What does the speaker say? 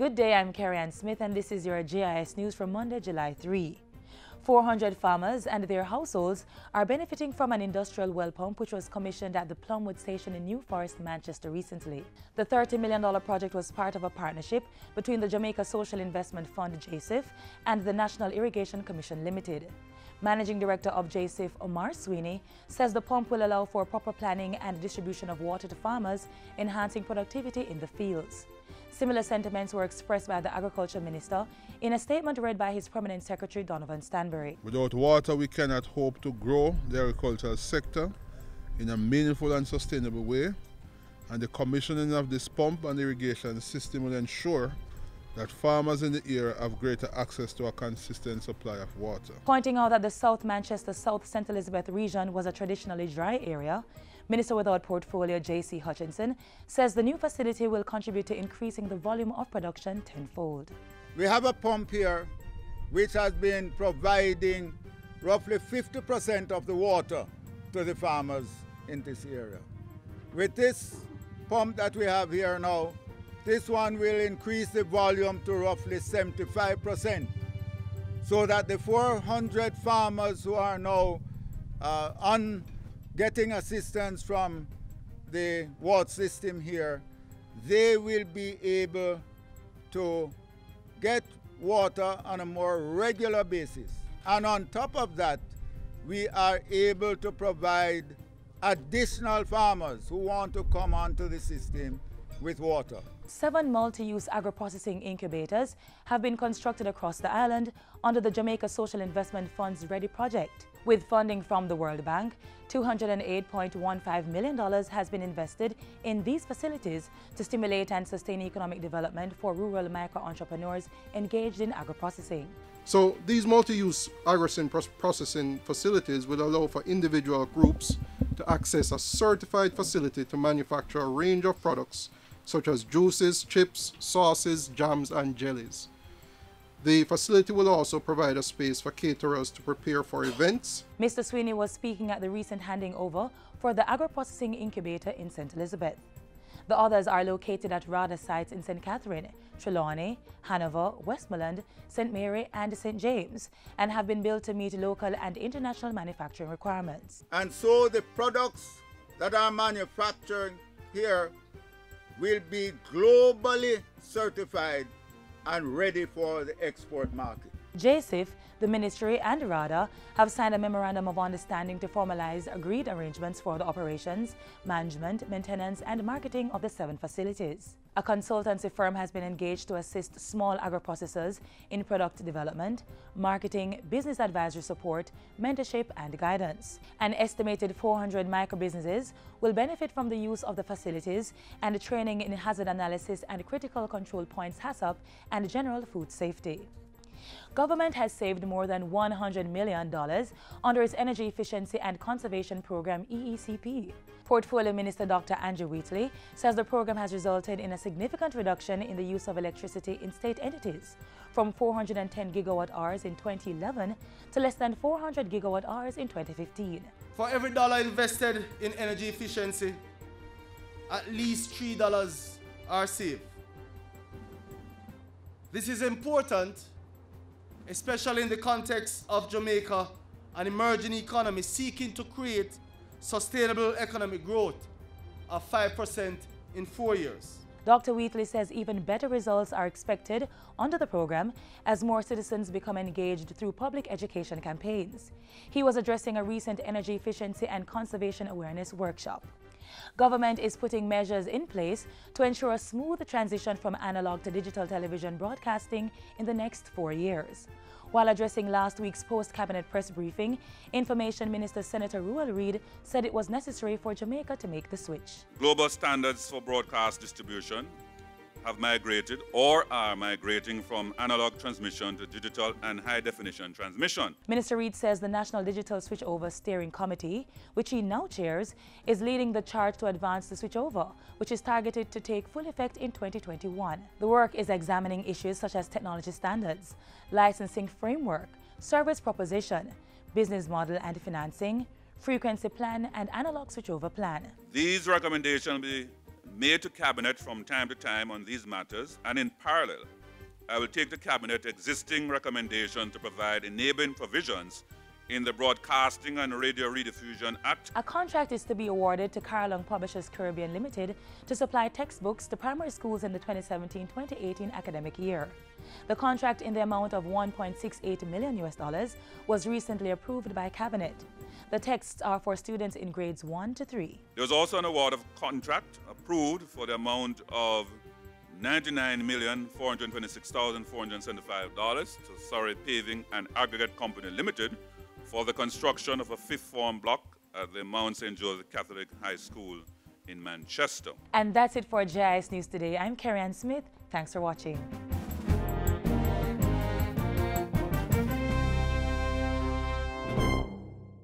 Good day, I'm Carrie-Ann Smith and this is your JIS News for Monday, July 3. 400 farmers and their households are benefiting from an industrial well pump which was commissioned at the Plumwood station in New Forest, Manchester recently. The $30 million project was part of a partnership between the Jamaica Social Investment Fund JIS and the National Irrigation Commission Limited. Managing Director of JIS, Omar Sweeney, says the pump will allow for proper planning and distribution of water to farmers, enhancing productivity in the fields. Similar sentiments were expressed by the Agriculture Minister in a statement read by his Permanent Secretary Donovan Stanbury. Without water, we cannot hope to grow the agricultural sector in a meaningful and sustainable way, and the commissioning of this pump and irrigation system will ensure that farmers in the area have greater access to a consistent supply of water. Pointing out that the South Manchester South St. Elizabeth region was a traditionally dry area, Minister without Portfolio J.C. Hutchinson says the new facility will contribute to increasing the volume of production tenfold. We have a pump here which has been providing roughly 50% of the water to the farmers in this area. With this pump that we have here now, this one will increase the volume to roughly 75%, so that the 400 farmers who are now getting assistance from the water system here, they will be able to get water on a more regular basis. And on top of that, we are able to provide additional farmers who want to come onto the system with water. 7 multi-use agro-processing incubators have been constructed across the island under the Jamaica Social Investment Fund's READY project. With funding from the World Bank, $208.15 million has been invested in these facilities to stimulate and sustain economic development for rural micro-entrepreneurs engaged in agro-processing. So these multi-use agro-processing facilities will allow for individual groups to access a certified facility to manufacture a range of products such as juices, chips, sauces, jams, and jellies. The facility will also provide a space for caterers to prepare for events. Mr. Sweeney was speaking at the recent handing over for the agro-processing incubator in St. Elizabeth. The others are located at RADA sites in St. Catherine, Trelawney, Hanover, Westmoreland, St. Mary, and St. James, and have been built to meet local and international manufacturing requirements. And so the products that are manufactured here will be globally certified and ready for the export market. JIS, the Ministry and RADA have signed a memorandum of understanding to formalize agreed arrangements for the operations, management, maintenance and marketing of the 7 facilities. A consultancy firm has been engaged to assist small agro-processors in product development, marketing, business advisory support, mentorship and guidance. An estimated 400 micro-businesses will benefit from the use of the facilities and training in hazard analysis and critical control points HACCP and general food safety. Government has saved more than $100 million under its Energy Efficiency and Conservation Program EECP. Portfolio Minister Dr. Andrew Wheatley says the program has resulted in a significant reduction in the use of electricity in state entities, from 410 gigawatt-hours in 2011 to less than 400 gigawatt-hours in 2015. For every dollar invested in energy efficiency, at least $3 are saved. This is important, especially in the context of Jamaica, an emerging economy seeking to create sustainable economic growth of 5% in 4 years. Dr. Wheatley says even better results are expected under the program as more citizens become engaged through public education campaigns. He was addressing a recent energy efficiency and conservation awareness workshop. Government is putting measures in place to ensure a smooth transition from analog to digital television broadcasting in the next 4 years. While addressing last week's post-cabinet press briefing, Information Minister Senator Ruel Reid said it was necessary for Jamaica to make the switch. Global standards for broadcast distribution have migrated or are migrating from analog transmission to digital and high-definition transmission. Minister Reid says the National Digital Switchover Steering Committee, which he now chairs, is leading the charge to advance the switchover, which is targeted to take full effect in 2021. The work is examining issues such as technology standards, licensing framework, service proposition, business model and financing, frequency plan and analog switchover plan. These recommendations will be made to Cabinet from time to time on these matters, and in parallel, I will take to Cabinet existing recommendations to provide enabling provisions in the Broadcasting and Radio Rediffusion Act. A contract is to be awarded to Carlong Publishers Caribbean Limited to supply textbooks to primary schools in the 2017-2018 academic year. The contract in the amount of $1.68 million was recently approved by Cabinet. The texts are for students in grades 1 to 3. There was also an award of contract approved for the amount of $99,426,475 to Surrey Paving and Aggregate Company Limited for the construction of a fifth form block at the Mount St. Joseph Catholic High School in Manchester. And that's it for JIS News Today. I'm Carrie Ann Smith. Thanks for watching.